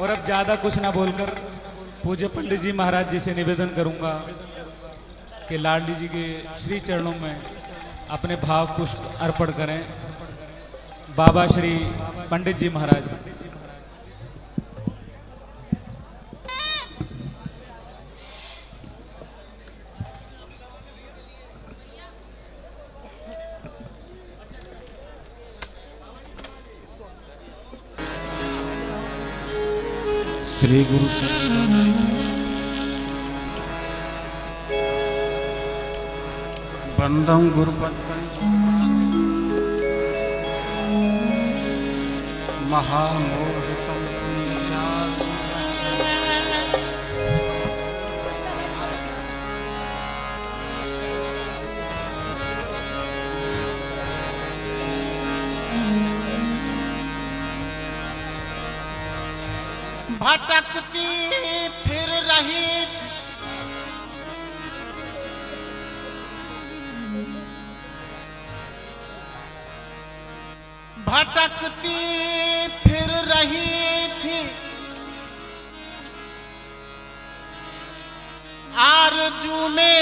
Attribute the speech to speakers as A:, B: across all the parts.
A: और अब ज्यादा कुछ ना बोलकर पूज्य पंडित जी महाराज जी से निवेदन करूंगा कि लाडली जी के श्री चरणों में अपने भाव पुष्प अर्पण करें। बाबा श्री पंडित जी महाराज।
B: श्री गुरु बंदं गुरुपद महामोहितं पुण्यजासु भटकती फिर रही थी, भटकती फिर रही थी, आरज़ू में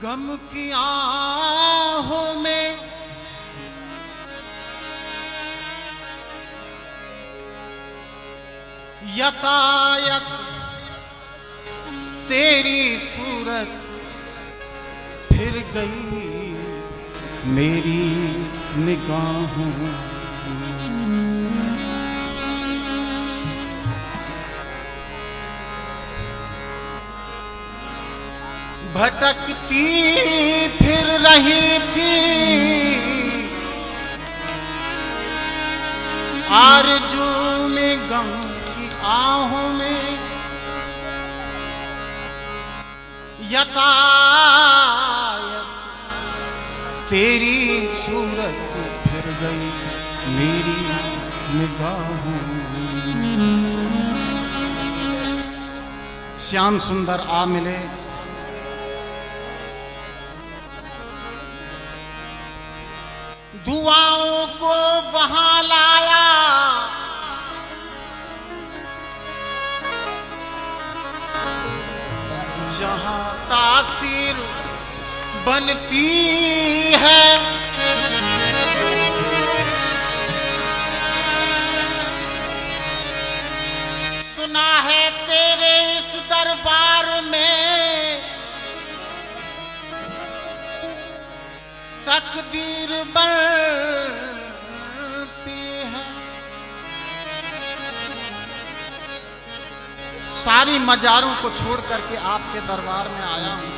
B: गम की आहों में यतायत तेरी सूरत फिर गई मेरी निगाहों। भटकती फिर रही थी, आरज़ू में गम आहों में यतायत तेरी सूरत फिर गई मेरी निगाहों। श्याम सुंदर आ मिले, दुआओं को वहां लाया, जहां तासीर बनती है। सुना है तेरे इस दरबार में तकदीर बनती है। सारी मजारों को छोड़ करके आपके दरबार में आया हूं।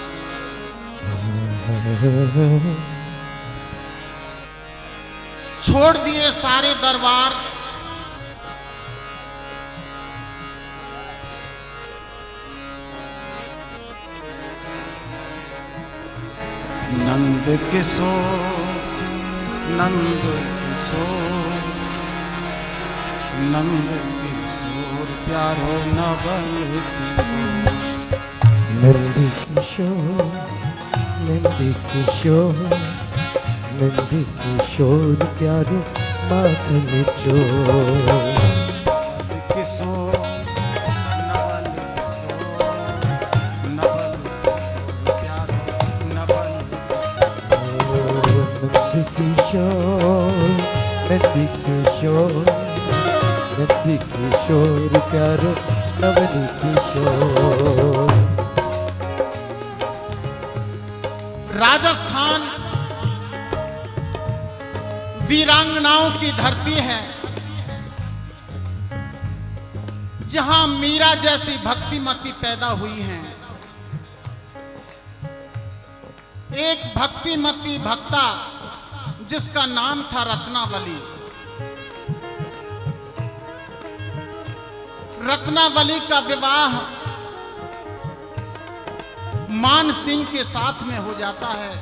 B: छोड़ दिए सारे दरबार, नंद किशोर नंद किशोर नंद किशोर प्यारो नवल किशोर।
C: नंद किशोर नंद किशोर नंद किशोर प्यारो माखन चोर।
B: किशोर नवल किशोर नवल प्यारो नवल।
C: नंद किशोर नंद किशोर नंद किशोर प्यारो नवल किशोर।
B: राजस्थान वीरांगनाओं की धरती है, जहां मीरा जैसी भक्तिमती पैदा हुई हैं। एक भक्तिमती भक्ता जिसका नाम था रत्नावली। रत्नावली का विवाह मान सिंह के साथ में हो जाता है।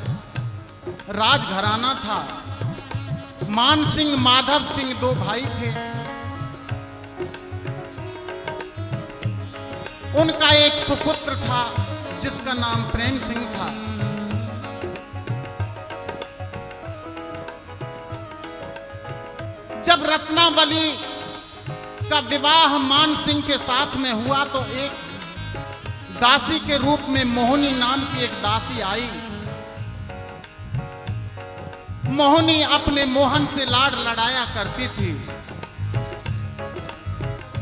B: राजघराना था। मान सिंह माधव सिंह दो भाई थे। उनका एक सुपुत्र था जिसका नाम प्रेम सिंह था। जब रत्नावली का विवाह मान सिंह के साथ में हुआ तो एक दासी के रूप में मोहिनी नाम की एक दासी आई। मोहिनी अपने मोहन से लाड लड़ाया करती थी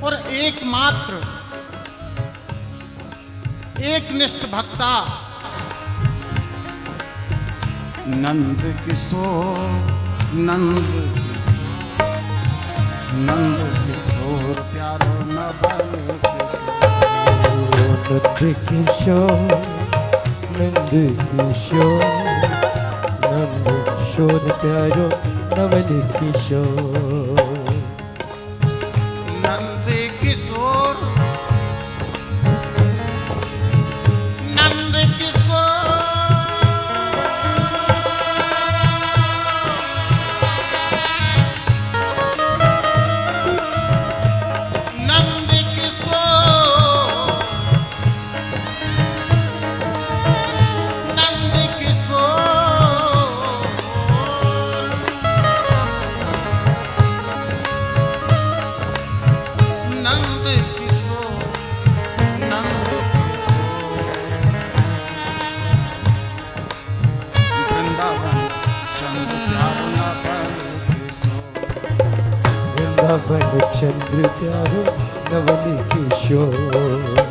B: और एकमात्र एक निष्ठ भक्ता नंद किशोर प्यारो न बने
C: नंद किशोर नंद किशोर नंद किशोर प्यारो नवल किशोर
B: नंद किशोर नंद किशोर नंद किशोर नंद किशोर नंद किशोर नंद वृंदावन चंद्र प्यारो नवल किशोर
C: वृंदावन चंद्र प्यारो नवल किशोर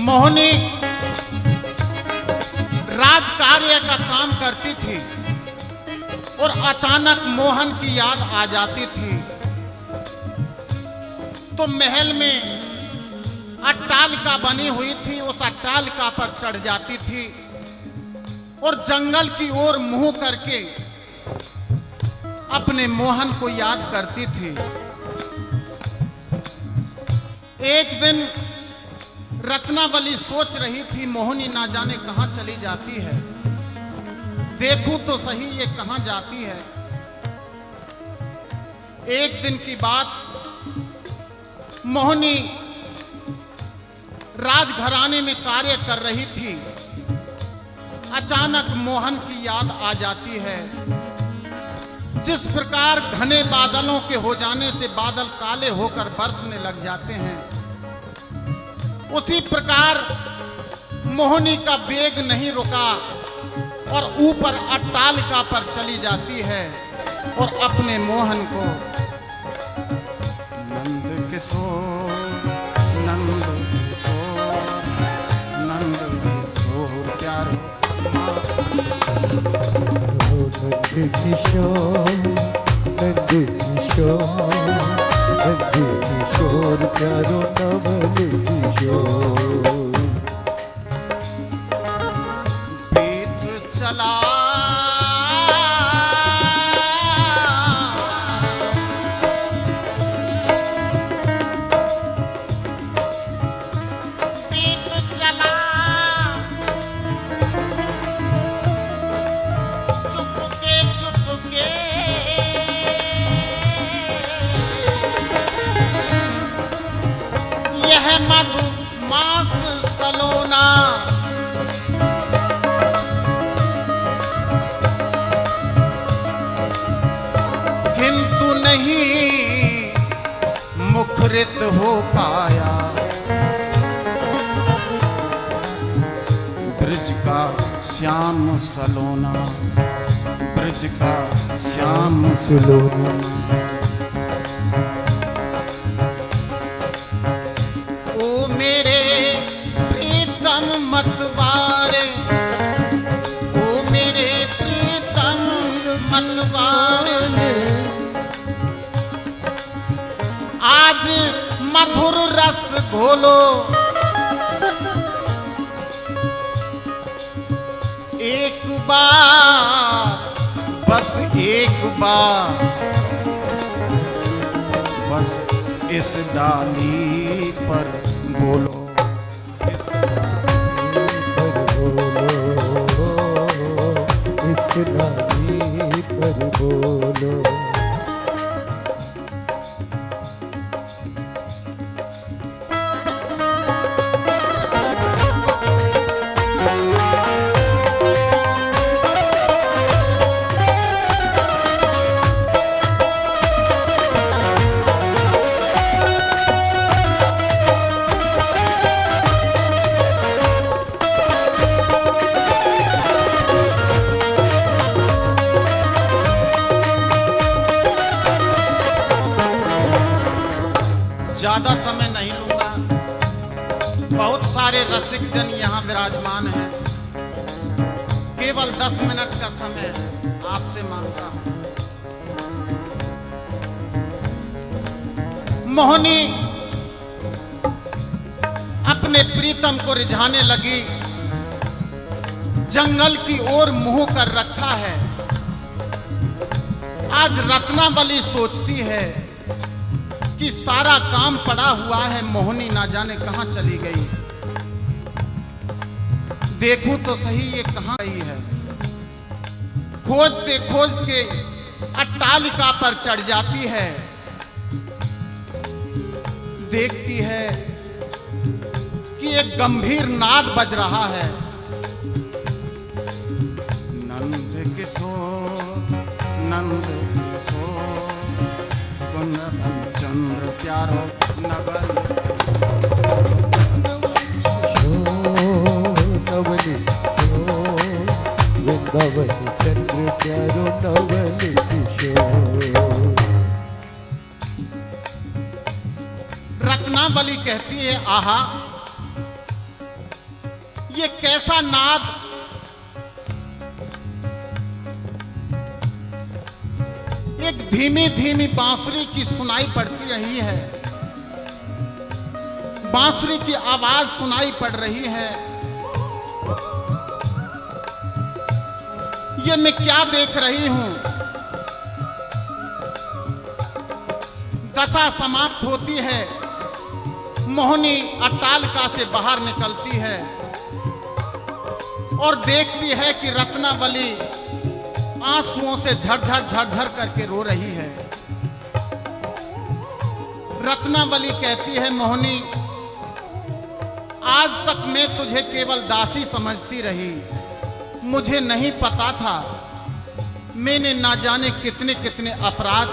B: मोहिनी राज कार्य का काम करती थी और अचानक मोहन की याद आ जाती थी तो महल में अट्टालिका बनी हुई थी, उस अट्टालिका पर चढ़ जाती थी और जंगल की ओर मुंह करके अपने मोहन को याद करती थी। एक दिन रत्नावली सोच रही थी मोहिनी ना जाने कहां चली जाती है, देखूं तो सही ये कहां जाती है। एक दिन की बात, मोहिनी राजघराने में कार्य कर रही थी, अचानक मोहन की याद आ जाती है। जिस प्रकार घने बादलों के हो जाने से बादल काले होकर बरसने लग जाते हैं, उसी प्रकार मोहिनी का वेग नहीं रुका और ऊपर अट्टालिका पर चली जाती है और अपने मोहन को नंद किशोर नंद किशोर नंद किशोर प्यारो
C: नंद किशोर नंद किशोर नंद किशोर प्यारो नवल किशोर
B: बीत चला बीत चला चुपके चुपके यह मधुमास सलोना किंतु नहीं मुखरित हो पाया। ब्रज का श्याम सलोना ब्रज का श्याम
C: सुलोना
B: ओ मेरे प्रीतम मतवारे, ओ मेरे प्रीतम मतवारे, आज मधुर रस घोलो। एक बार, बस एक बार, बस इस डाली पर बोलो, इस
C: डाली पर बोलो।
B: ज्यादा समय नहीं लूंगा, बहुत सारे रसिक जन यहाँ विराजमान हैं, केवल 10 मिनट का समय आपसे मांगता हूं। मोहिनी अपने प्रीतम को रिझाने लगी, जंगल की ओर मुंह कर रखा है। आज रत्नावली सोचती है कि सारा काम पड़ा हुआ है, मोहिनी ना जाने कहां चली गई। देखूं तो सही ये कहां गई है। खोजते खोज के अट्टालिका पर चढ़ जाती है, देखती है कि एक गंभीर नाद बज रहा है। नंद किशोर, नंद किशोर, चंद्र प्यारो नवल
C: नवल वृंदावन चंद्र प्यारो नवल किशोर।
B: रत्नावली कहती है, आहा ये कैसा नाद, एक धीमी धीमी बांसुरी की सुनाई पड़ती रही है, बांसुरी की आवाज सुनाई पड़ रही है। ये मैं क्या देख रही हूं। दशा समाप्त होती है, मोहिनी अट्टालिका से बाहर निकलती है और देखती है कि रत्नावली आंसुओं से झरझर झरझर करके रो रही है। रत्नावली कहती है, मोहिनी आज तक मैं तुझे केवल दासी समझती रही, मुझे नहीं पता था मैंने ना जाने कितने कितने अपराध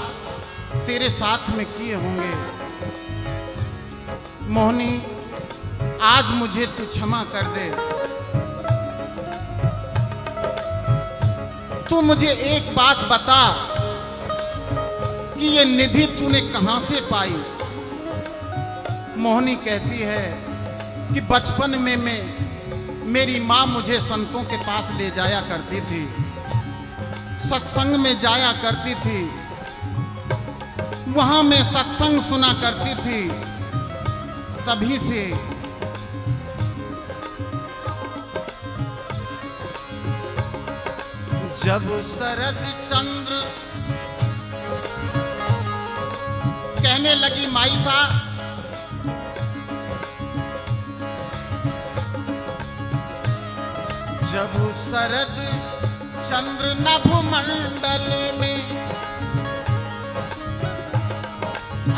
B: तेरे साथ में किए होंगे। मोहिनी आज मुझे तू क्षमा कर दे। तू मुझे एक बात बता कि ये निधि तूने कहां से पाई। मोहिनी कहती है कि बचपन में मेरी माँ मुझे संतों के पास ले जाया करती थी, सत्संग में जाया करती थी, वहां मैं सत्संग सुना करती थी। तभी से जब शरद चंद्र कहने लगी, माईसा जब शरद चंद्र नभमंडल में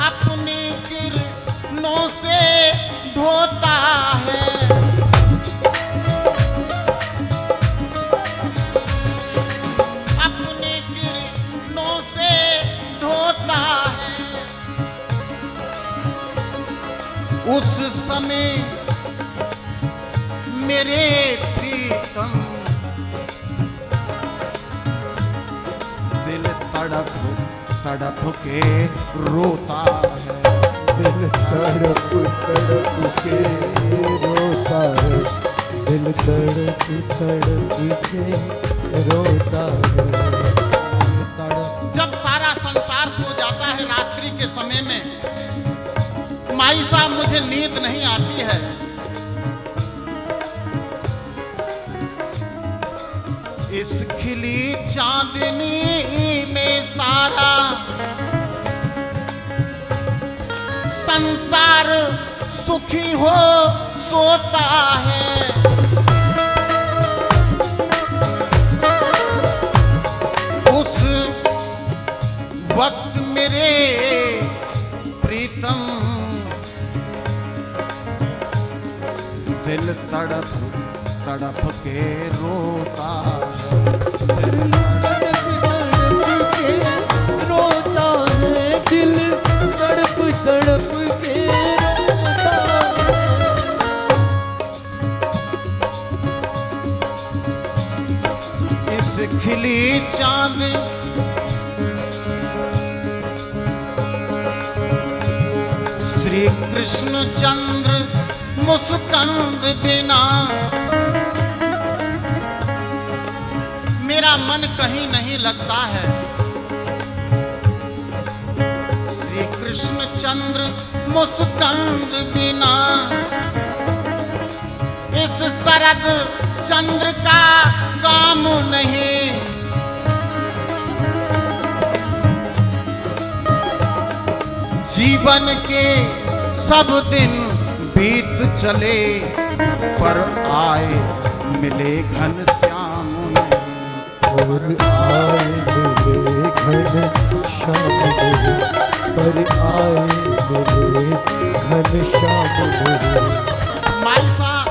B: अपनी किरणों से ढोता है, अपनी किरणों से ढोता है, उस समय मेरे प्रीतम दिल तड़प तड़प के रोता है,
C: दिल तड़प तड़प के रोता है, दिल तड़प तड़प के रोता है।
B: जब सारा संसार सो जाता है रात्रि के समय में, माई साहब मुझे नींद नहीं आती है। इस खिली चांदनी में सारा संसार सुखी हो सोता है। उस वक्त मेरे प्रीतम दिल तड़प तड़प के रोता है। दिल
C: रोता है, दिल तड़प तड़प के रोता
B: है। इस खिली चांद श्री कृष्ण चंद्र मुस्कंद बिना मेरा मन कहीं नहीं लगता है। श्री कृष्ण चंद्र मुस्कंद बिना इस शरद चंद्र का काम नहीं। जीवन के सब दिन बीत चले पर आए मिले घन श्याम
C: और आए मिले घन श्याम पर आए मिले घन श्याम।
B: माई साहब,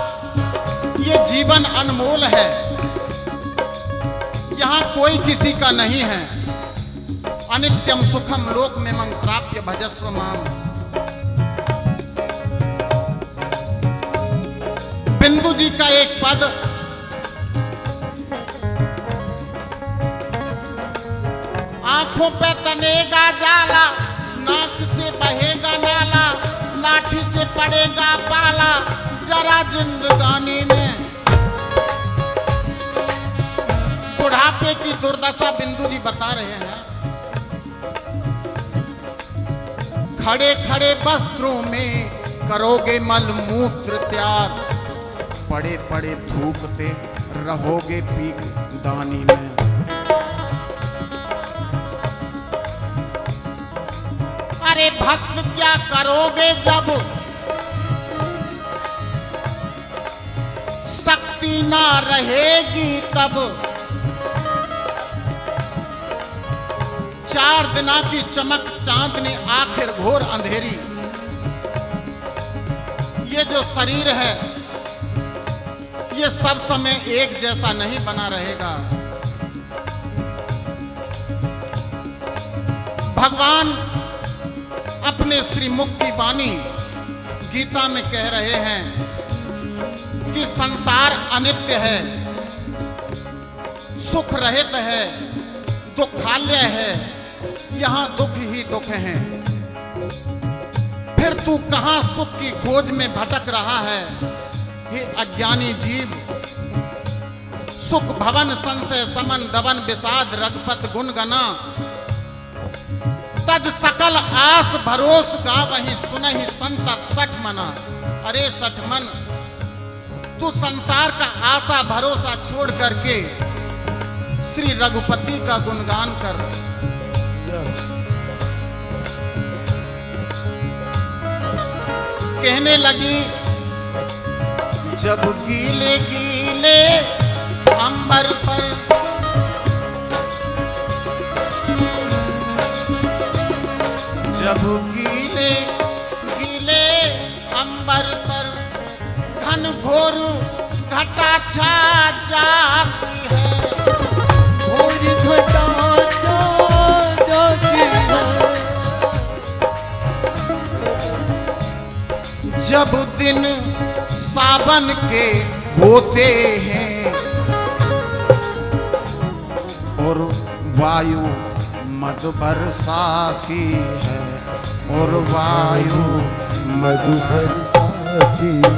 B: ये जीवन अनमोल है, यहाँ कोई किसी का नहीं है। अनित्यम सुखम लोक में मंग प्राप्य भजस्व माम। बिंदु जी का एक पद आंखों पे तनेगा जाला, नाक से बहेगा नाला, लाठी से पड़ेगा पाला, जरा जिंदगानी में। बुढ़ापे की दुर्दशा बिंदु जी बता रहे हैं। खड़े खड़े वस्त्रों में करोगे मलमूत्र त्याग, पड़े पड़े थूकते रहोगे पीक दानी में। अरे भक्त क्या करोगे जब शक्ति ना रहेगी तब। 4 दिना की चमक चांदनी आखिर घोर अंधेरी। ये जो शरीर है ये सब समय एक जैसा नहीं बना रहेगा। भगवान अपने श्रीमुख की वाणी गीता में कह रहे हैं कि संसार अनित्य है, सुख रहित है, दुखालय है, यहाँ दुख ही दुख हैं। फिर तू कहाँ सुख की खोज में भटक रहा है हे अज्ञानी जीव। सुख भवन संशय समन दवन विषाद रघुपत गुण गना, तज सकल आस भरोस गा वही सुनहि संतत 60 मना। अरे 60 मन, तू संसार का आशा भरोसा छोड़ करके श्री रघुपति का गुणगान कर। कहने लगी जब गीले गीले अंबर पर जब गीले गीले अंबर पर घन घोर घटा छा जाती है।
C: घोर घटा छा जाती है।
B: जब दिन सावन के होते हैं और वायु मधु बरसाती है, और वायु मधु
C: बरसाती है।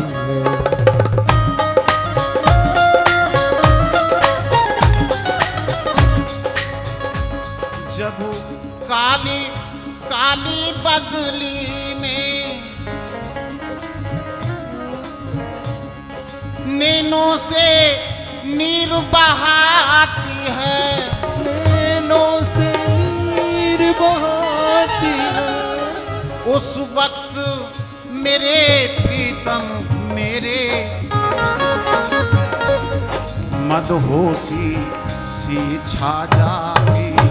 B: जब काली काली बदली में नैनों से नीर नीर बहाती है,
C: नैनों से नीर बहाती है।
B: उस वक्त मेरे प्रीतम मेरे मदहोशी सी छा जाती है,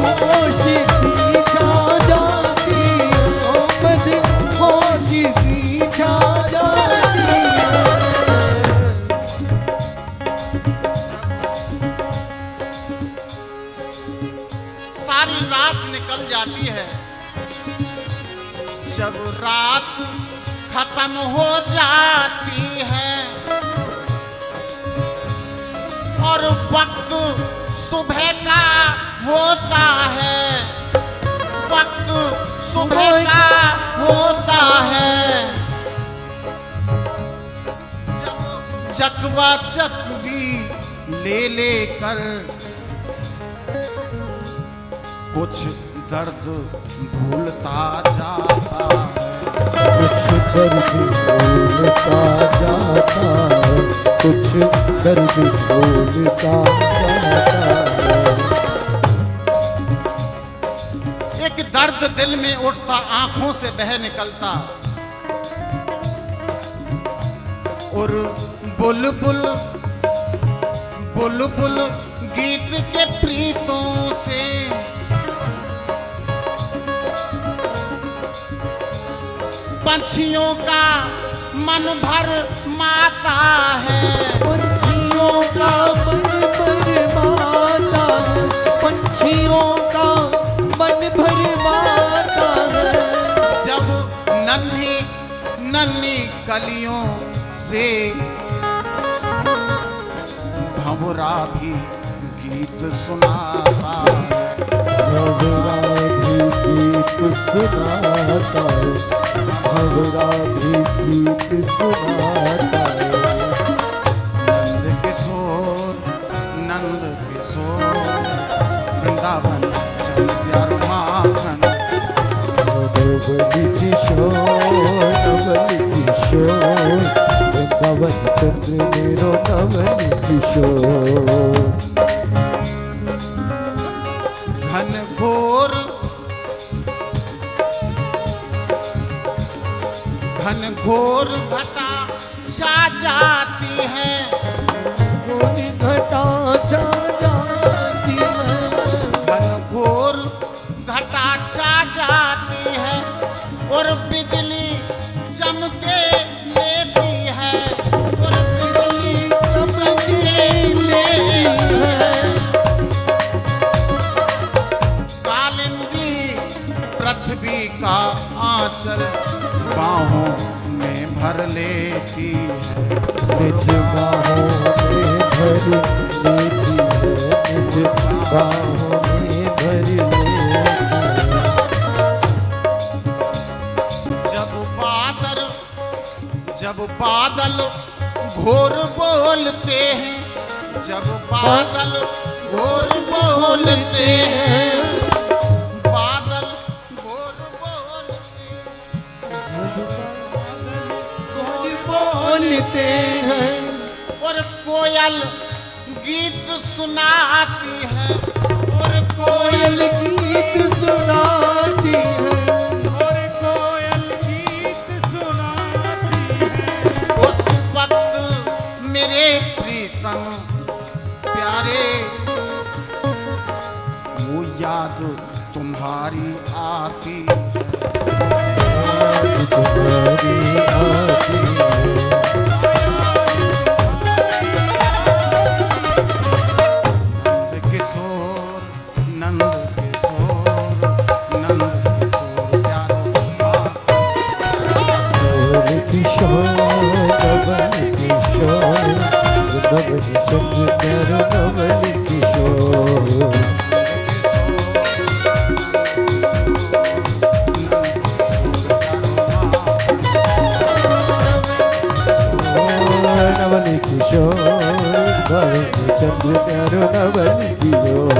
C: मदहोशी सी छा जाती है, ओ मदहोशी सी छा जाती है।
B: सारी रात निकल जाती है, जब रात खत्म हो जाती है और वक्त सुबह का होता है, वक्त सुबह का होता है, जब चकवा चकवी ले लेकर कुछ दर्द भूलता जाता है,
C: कुछ दर्द भूलता जाता है, कुछ दर्द भूलता जाता है।
B: एक दर्द दिल में उठता आंखों से बह निकलता, और बुलबुल बुलबुल गीत के प्रीतों से पंछियों का मन भर माता है,
C: पंछियों का मन भर माता है, पंछियों का मन भर माता है।
B: जब नन्ही नन्ही कलियों से भंवरा भी गीत सुनाता है,
C: भंवरा भी गीत सुनाता है, भंवरा भी गीत सुनाता है।
B: नंद किशोर वृंदावन चल प्यार माखन,
C: नवल किशोर वृंदावन चंद्र मेरो नवल किशोर।
B: घन घोर घटा छा जाती है,
C: घटा छा जाती है,
B: घन घोर घटा छा जाती है, और बिजली चमके लेती है, और बिजली चमके लेती है। कालिंदी पृथ्वी का आंचल बाहों में भर लेती है,
C: निज बाहों में भर लेती है, निज बाहों में भर लेती है।
B: जब बादल घोर बोलते हैं, जब बादल घोर बोलते हैं, बादल घोर
C: बोलते हैं,
B: और कोयल गीत सुनाती है, और कोयल
C: गीत सुनाती है,
A: और कोयल गीत सुनाती है।
B: उस वक्त मेरे प्रीतम प्यारे वो याद तुम्हारी आती
C: तुम्हारी आती है।
B: नंद किशोर प्यारो माँ,
C: नवल किशोर नवल चंद्र प्यारो नवल किशोर। नवल किशोर चंद्र प्यारो नवल किशोर।